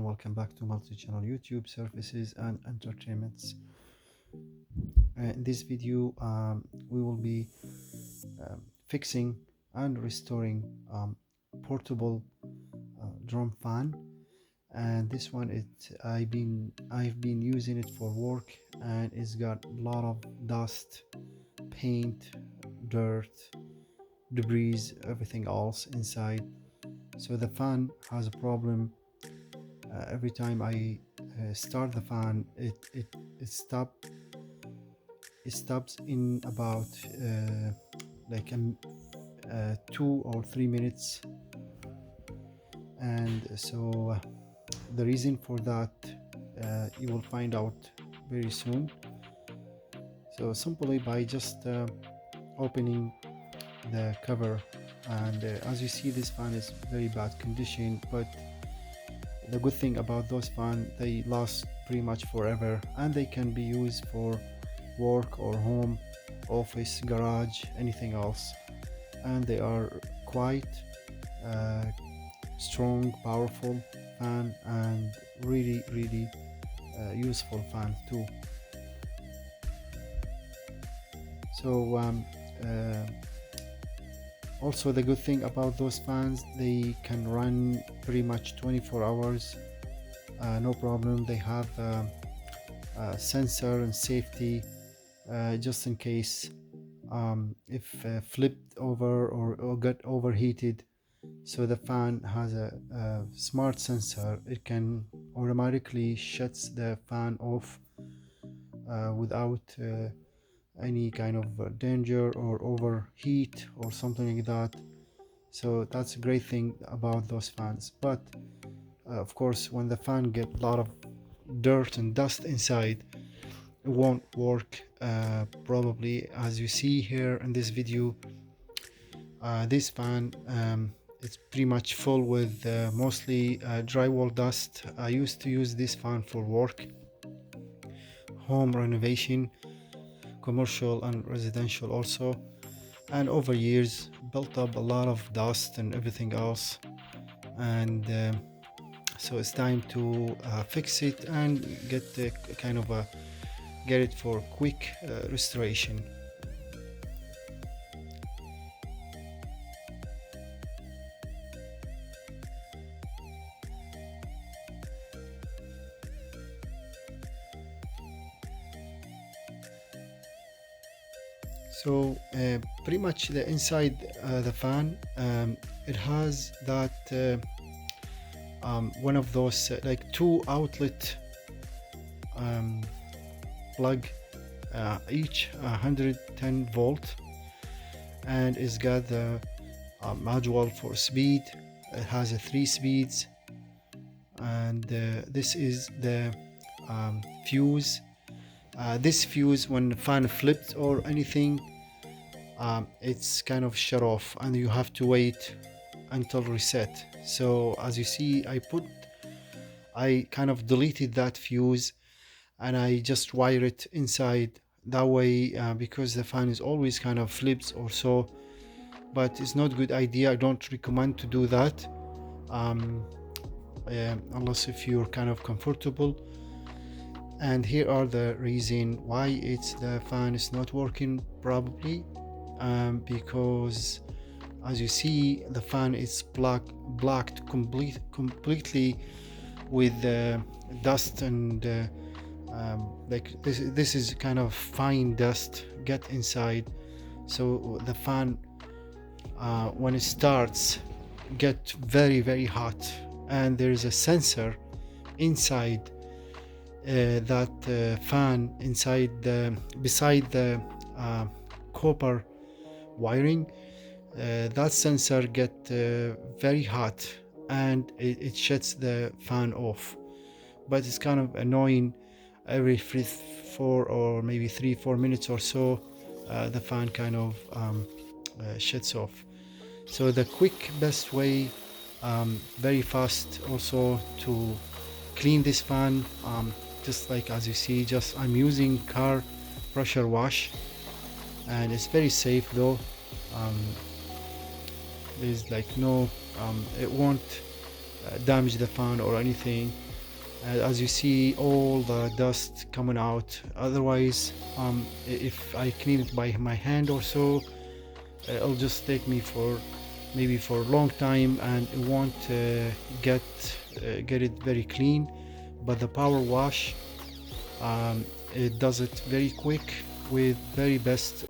welcome back to multi-channel YouTube services and entertainments. In this video we will be fixing and restoring portable drum fan, and this one I've been using it for work, and it's got a lot of dust, paint, dirt, debris, everything else inside. So the fan has a problem. Every time I start the fan, it stops in about like 2 or 3 minutes. And so the reason for that you will find out very soon. So simply by just opening the cover, and as you see, this fan is very bad condition, but the good thing about those fans, they last pretty much forever, and they can be used for work or home, office, garage, anything else. And they are quite strong, powerful fan, and really useful fan too. So also the good thing about those fans, they can run pretty much 24 hours, no problem. They have sensor and safety just in case if flipped over or got overheated. So the fan has a smart sensor. It can automatically shuts the fan off without any kind of danger or overheat or something like that. So that's a great thing about those fans. But of course, when the fan get a lot of dirt and dust inside, it won't work probably. As you see here in this video, this fan it's pretty much full with mostly drywall dust. I used to use this fan for work, home renovation, commercial and residential also, and over years built up a lot of dust and everything else. And so it's time to fix it and get get it for quick restoration. So pretty much the inside the fan, it has that one of those like 2 outlet plug, each 110 volt, and it's got the module for speed. It has a 3 speeds, and this is the fuse. This fuse, when the fan flipped or anything, it's kind of shut off, and you have to wait until reset. So as you see, I kind of deleted that fuse, and I just wire it inside that way, because the fan is always kind of flips or so. But it's not a good idea. I don't recommend to do that unless if you're kind of comfortable. And here are the reason why the fan is not working probably, because as you see, the fan is blocked completely with dust, and like this is kind of fine dust get inside. So the fan when it starts get very hot, and there is a sensor inside that fan inside beside the copper wiring. That sensor get very hot, and it shuts the fan off. But it's kind of annoying. Every 4 or maybe 3-4 minutes or so, the fan kind of shuts off. So the quick best way, very fast also, to clean this fan, just like as you see, I'm using car pressure wash, and it's very safe though. There's like no it won't damage the fan or anything. As you see, all the dust coming out. Otherwise, if I clean it by my hand or so, it'll just take me for maybe for a long time, and it won't get get it very clean. But the power wash, it does it very quick with very best.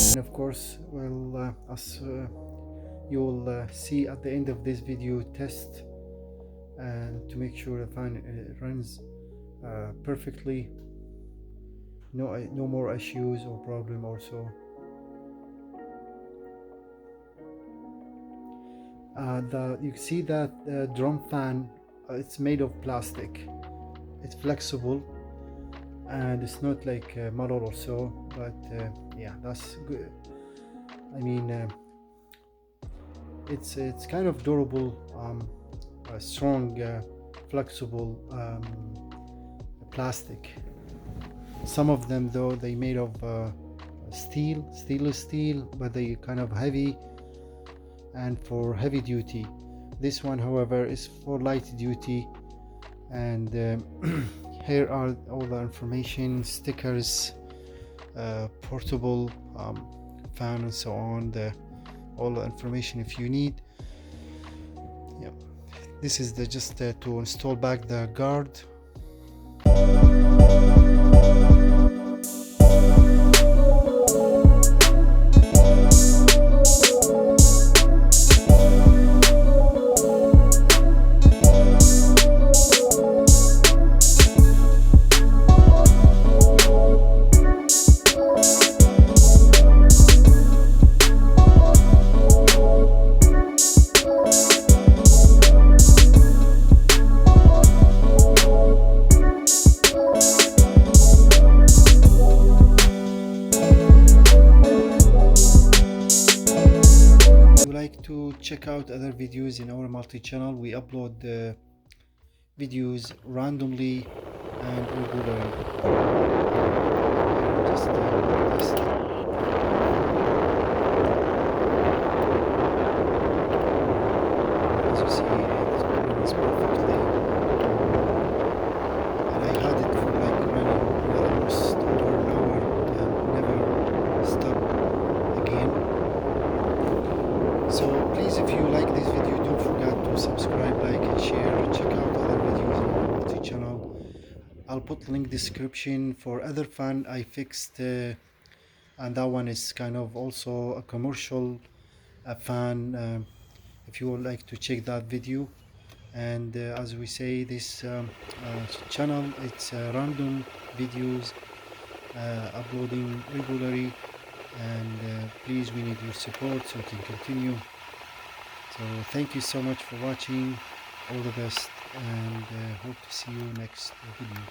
And of course, well, as you'll see at the end of this video, test and to make sure the fan runs perfectly, no more issues or problem or so. You see that drum fan, it's made of plastic. It's flexible and it's not like metal or so, but yeah, that's good. I mean, it's kind of durable, strong, flexible plastic. Some of them though, they made of stainless steel, but they kind of heavy and for heavy duty. This one, however, is for light duty. And here are all the information, stickers, portable fan and so on, all the information if you need. Yep. This is just to install back the guard. To check out other videos in our multi-channel, we upload videos randomly and regularly. Just as you see, this one is perfectly, and I had it for like running almost over an hour and never stopped again. So please, if you like this video, don't forget to subscribe, like and share, and check out other videos on our multi-channel. I'll put link description for other fan I fixed, and that one is kind of also a commercial fan, if you would like to check that video. And as we say, this channel, it's random videos uploading regularly, and please, we need your support so we can continue. So thank you so much for watching. All the best, and hope to see you next video.